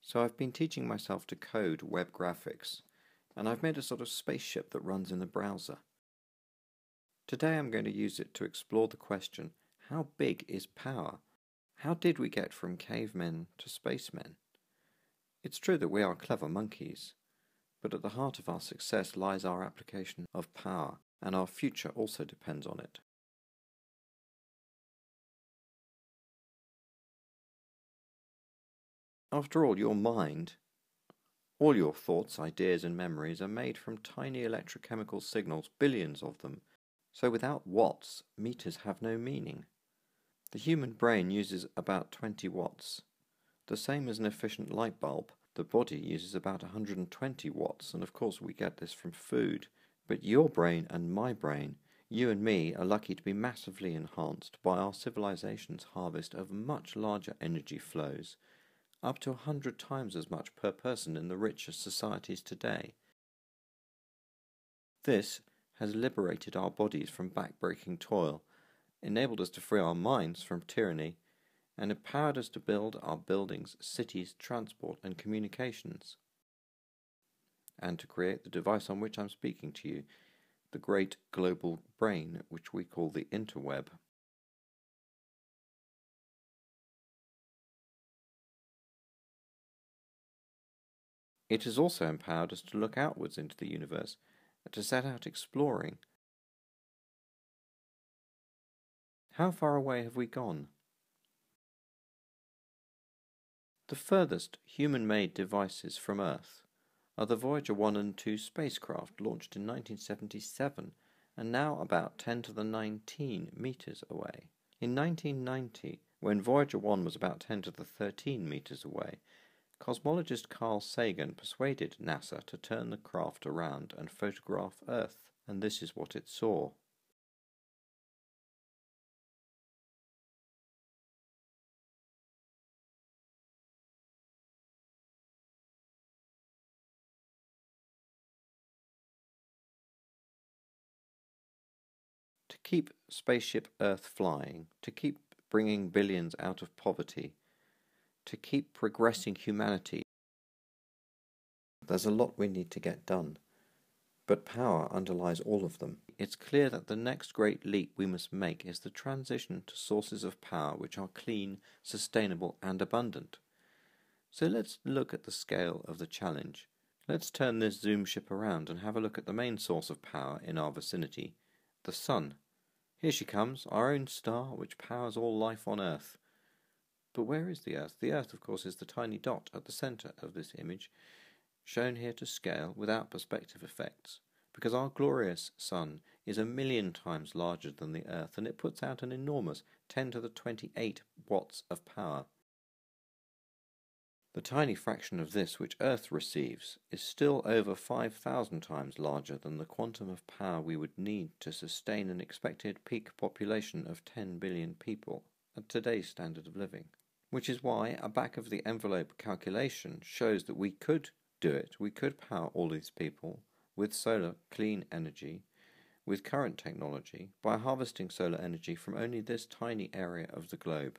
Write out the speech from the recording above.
So I've been teaching myself to code web graphics, and I've made a sort of spaceship that runs in the browser. Today I'm going to use it to explore the question, how big is power? How did we get from cavemen to spacemen? It's true that we are clever monkeys, but at the heart of our success lies our application of power, and our future also depends on it. After all, your mind, all your thoughts, ideas and memories are made from tiny electrochemical signals, billions of them. So without watts, meters have no meaning. The human brain uses about 20 watts. The same as an efficient light bulb, the body uses about 120 watts, and of course we get this from food. But your brain and my brain, you and me, are lucky to be massively enhanced by our civilization's harvest of much larger energy flows, up to 100 times as much per person in the richer societies today. This has liberated our bodies from back-breaking toil, enabled us to free our minds from tyranny, and empowered us to build our buildings, cities, transport and communications, and to create the device on which I'm speaking to you, the great global brain which we call the interweb. It has also empowered us to look outwards into the universe and to set out exploring. How far away have we gone? The furthest human-made devices from Earth are the Voyager 1 and 2 spacecraft launched in 1977 and now about 10 to the 19 meters away. In 1990, when Voyager 1 was about 10 to the 13 meters away, cosmologist Carl Sagan persuaded NASA to turn the craft around and photograph Earth, and this is what it saw. To keep spaceship Earth flying, to keep bringing billions out of poverty, to keep progressing humanity, there's a lot we need to get done. But power underlies all of them. It's clear that the next great leap we must make is the transition to sources of power which are clean, sustainable and abundant. So let's look at the scale of the challenge. Let's turn this Zoom ship around and have a look at the main source of power in our vicinity, the Sun. Here she comes, our own star which powers all life on Earth. But where is the Earth? The Earth, of course, is the tiny dot at the centre of this image, shown here to scale without perspective effects, because our glorious Sun is 1,000,000 times larger than the Earth, and it puts out an enormous 10 to the 28 watts of power. The tiny fraction of this which Earth receives is still over 5,000 times larger than the quantum of power we would need to sustain an expected peak population of 10 billion people at today's standard of living. Which is why a back-of-the-envelope calculation shows that we could do it. We could power all these people with solar clean energy, with current technology, by harvesting solar energy from only this tiny area of the globe.